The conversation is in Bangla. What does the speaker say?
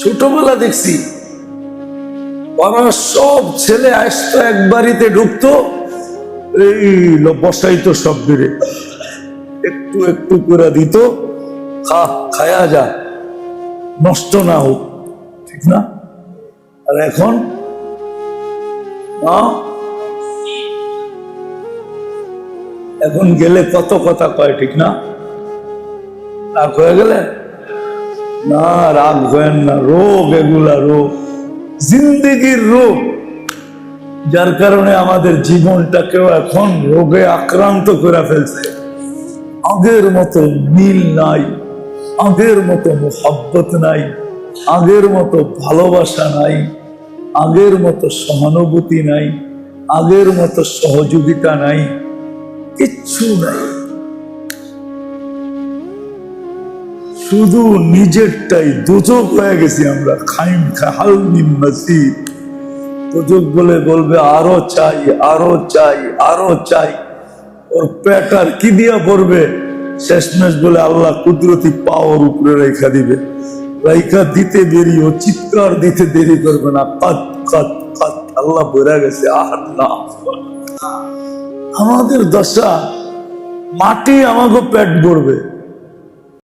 ছোটবেলা দেখছি ওরা সব ছেলে আসতো এক বাড়িতে ঢুকতো, এই বসাইতো সব বেড়ে, একটু একটু করে দিত, খায়া যা, নষ্ট না হোক, ঠিক না? আর এখন এখন গেলে কত কথা কয়, ঠিক না? রাগ হয়ে গেলে না, রাগ হয়েন না, রোগ এগুলা, রোগ, জিন্দেগির রোগ, যার কারণে আমাদের জীবনটাকেও এখন রোগে আক্রান্ত করে ফেলছে। আগের মতো মিল নাই, আগের মতো মোহাব্বত নাই, আগের মতো ভালোবাসা নাই, আগের মতো সহানুভূতি নাই, আগের মতো সহযোগিতা নাই, কিচ্ছু নাই। শুধু নিজেরটাই দোজক হয়ে গেছি আমরা। খাইম খাহাল মিন মাসিদ, দোজক বলে বলবে আরো চাই, আরো চাই, আরো চাই। ওর পেট আর কি দিয়া পড়বে? শেষমেশ বলে আল্লাহ কুদরতি পাওয়ার উপরে রেখা দিবে, রেখা দিতে দেরি, ও চিৎকার দিতে দেরি করবে না, কাত কাত কাত, আল্লাহ বেড়ে গেছে। আর না, আমাদের দশা মাটি আমাকে পেট ভরবে।